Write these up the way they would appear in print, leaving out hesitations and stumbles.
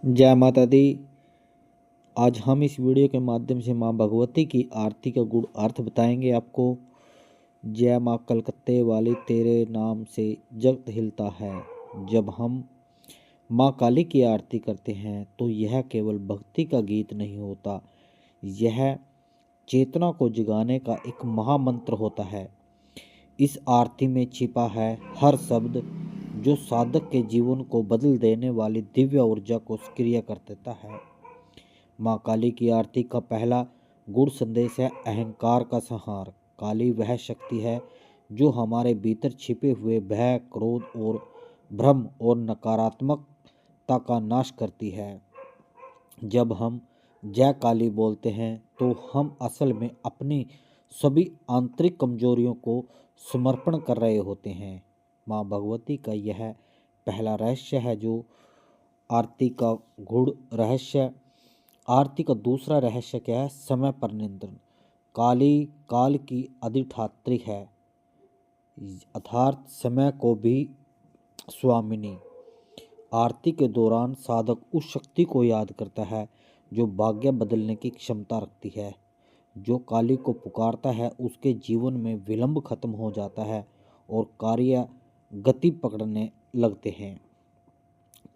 जय माता दी। आज हम इस वीडियो के माध्यम से माँ भगवती की आरती का गुण अर्थ बताएंगे आपको। जय माँ कलकत्ते वाली तेरे नाम से जगत हिलता है। जब हम माँ काली की आरती करते हैं तो यह केवल भक्ति का गीत नहीं होता, यह चेतना को जगाने का एक महामंत्र होता है। इस आरती में छिपा है हर शब्द जो साधक के जीवन को बदल देने वाली दिव्य ऊर्जा को सक्रिय कर देता है। माँ काली की आरती का पहला गुड़ संदेश है अहंकार का संहार। काली वह शक्ति है जो हमारे भीतर छिपे हुए भय, क्रोध और भ्रम और नकारात्मकता का नाश करती है। जब हम जय काली बोलते हैं तो हम असल में अपनी सभी आंतरिक कमजोरियों को समर्पण कर रहे होते हैं। माँ भगवती का यह पहला रहस्य है जो आरती का गूढ़ रहस्य। आरती का दूसरा रहस्य क्या है? समय पर नियंत्रण। काली काल की अधिष्ठात्री है, अर्थात समय को भी स्वामिनी। आरती के दौरान साधक उस शक्ति को याद करता है जो भाग्य बदलने की क्षमता रखती है। जो काली को पुकारता है उसके जीवन में विलंब खत्म हो जाता है और कार्य गति पकड़ने लगते हैं।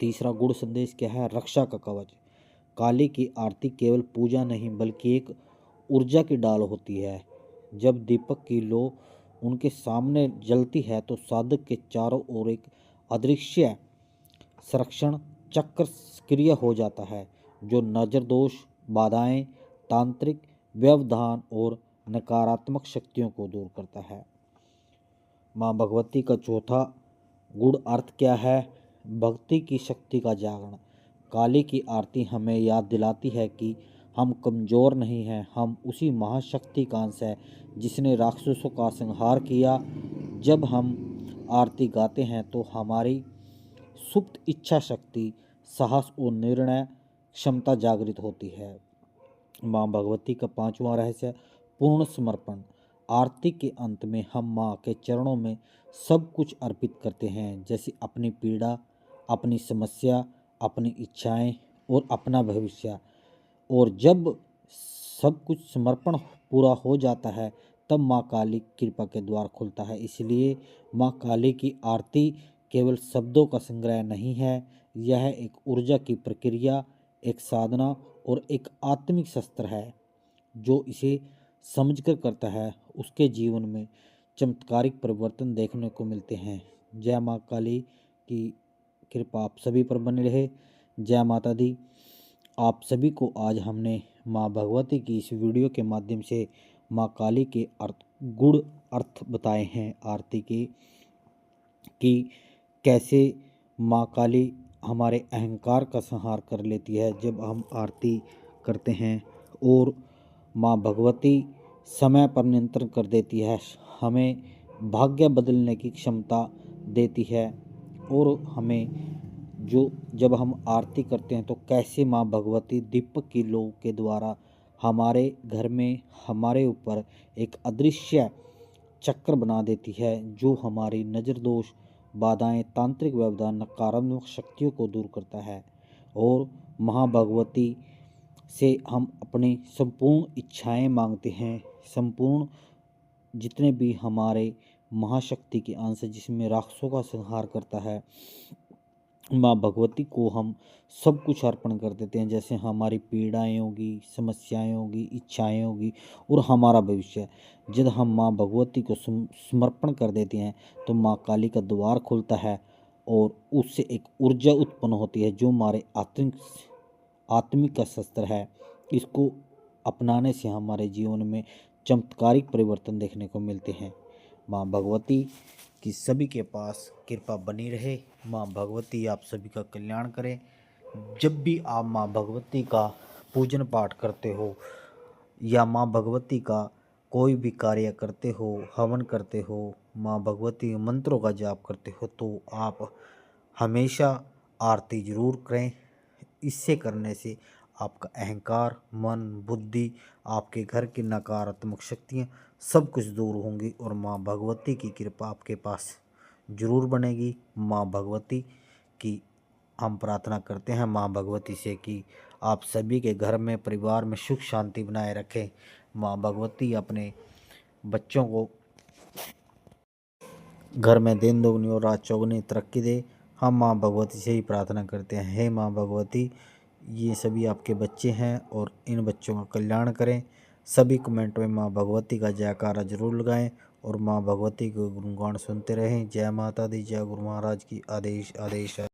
तीसरा गुड़ संदेश क्या है? रक्षा का कवच। काली की आरती केवल पूजा नहीं बल्कि एक ऊर्जा की डाल होती है। जब दीपक की लो उनके सामने जलती है तो साधक के चारों ओर एक अदृश्य संरक्षण चक्र सक्रिय हो जाता है जो नजर दोष, बाधाएं, तांत्रिक व्यवधान और नकारात्मक शक्तियों को दूर करता है। माँ भगवती का चौथा गुण अर्थ क्या है? भक्ति की शक्ति का जागरण। काली की आरती हमें याद दिलाती है कि हम कमज़ोर नहीं हैं, हम उसी महाशक्ति का अंश है जिसने राक्षसों का संहार किया। जब हम आरती गाते हैं तो हमारी सुप्त इच्छा शक्ति, साहस और निर्णय क्षमता जागृत होती है। माँ भगवती का पांचवा रहस्य पूर्ण समर्पण। आरती के अंत में हम माँ के चरणों में सब कुछ अर्पित करते हैं, जैसे अपनी पीड़ा, अपनी समस्या, अपनी इच्छाएं और अपना भविष्य। और जब सब कुछ समर्पण पूरा हो जाता है तब माँ काली कृपा के द्वार खुलता है। इसलिए माँ काली की आरती केवल शब्दों का संग्रह नहीं है, यह एक ऊर्जा की प्रक्रिया, एक साधना और एक आत्मिक शस्त्र है। जो इसे समझकर करता है उसके जीवन में चमत्कारिक परिवर्तन देखने को मिलते हैं। जय माँ काली की कृपा आप सभी पर बनी रहे। जय माता दी। आप सभी को आज हमने माँ भगवती की इस वीडियो के माध्यम से माँ काली के गुड़ अर्थ बताए हैं आरती के, कि कैसे माँ काली हमारे अहंकार का संहार कर लेती है जब हम आरती करते हैं। और माँ भगवती समय पर नियंत्रण कर देती है, हमें भाग्य बदलने की क्षमता देती है। और हमें जो जब हम आरती करते हैं तो कैसे माँ भगवती दीपक की लौ के द्वारा हमारे घर में हमारे ऊपर एक अदृश्य चक्र बना देती है जो हमारी नज़र दोष, बाधाएं, तांत्रिक व्यवधान, नकारात्मक शक्तियों को दूर करता है। और महाभगवती से हम अपनी संपूर्ण इच्छाएं मांगते हैं, संपूर्ण जितने भी हमारे महाशक्ति के अंश जिसमें राक्षसों का संहार करता है, माँ भगवती को हम सब कुछ अर्पण कर देते हैं। जैसे हमारी पीड़ाएं होगी, समस्याएं होगी, इच्छाएं होगी और हमारा भविष्य। जब हम माँ भगवती को समर्पण कर देते हैं तो माँ काली का द्वार खुलता है और उससे एक ऊर्जा उत्पन्न होती है जो हमारे आत्मिक का शस्त्र है। इसको अपनाने से हमारे जीवन में चमत्कारिक परिवर्तन देखने को मिलते हैं। माँ भगवती की सभी के पास कृपा बनी रहे। माँ भगवती आप सभी का कल्याण करें। जब भी आप माँ भगवती का पूजन पाठ करते हो या माँ भगवती का कोई भी कार्य करते हो, हवन करते हो, माँ भगवती के मंत्रों का जाप करते हो तो आप हमेशा आरती जरूर करें। इससे करने से आपका अहंकार, मन, बुद्धि, आपके घर की नकारात्मक शक्तियाँ सब कुछ दूर होंगी और माँ भगवती की कृपा आपके पास जरूर बनेगी। माँ भगवती की हम प्रार्थना करते हैं माँ भगवती से कि आप सभी के घर में, परिवार में सुख शांति बनाए रखें। माँ भगवती अपने बच्चों को घर में दिन दोगुनी और रात चौगुनी तरक्की दे। हम माँ भगवती से ही प्रार्थना करते हैं, हे माँ भगवती, ये सभी आपके बच्चे हैं और इन बच्चों का कल्याण करें। सभी कमेंट में माँ भगवती का जयकारा जरूर लगाएं और माँ भगवती के गुणगान सुनते रहें। जय माता दी, जय गुरु महाराज की। आदेश आदेश है।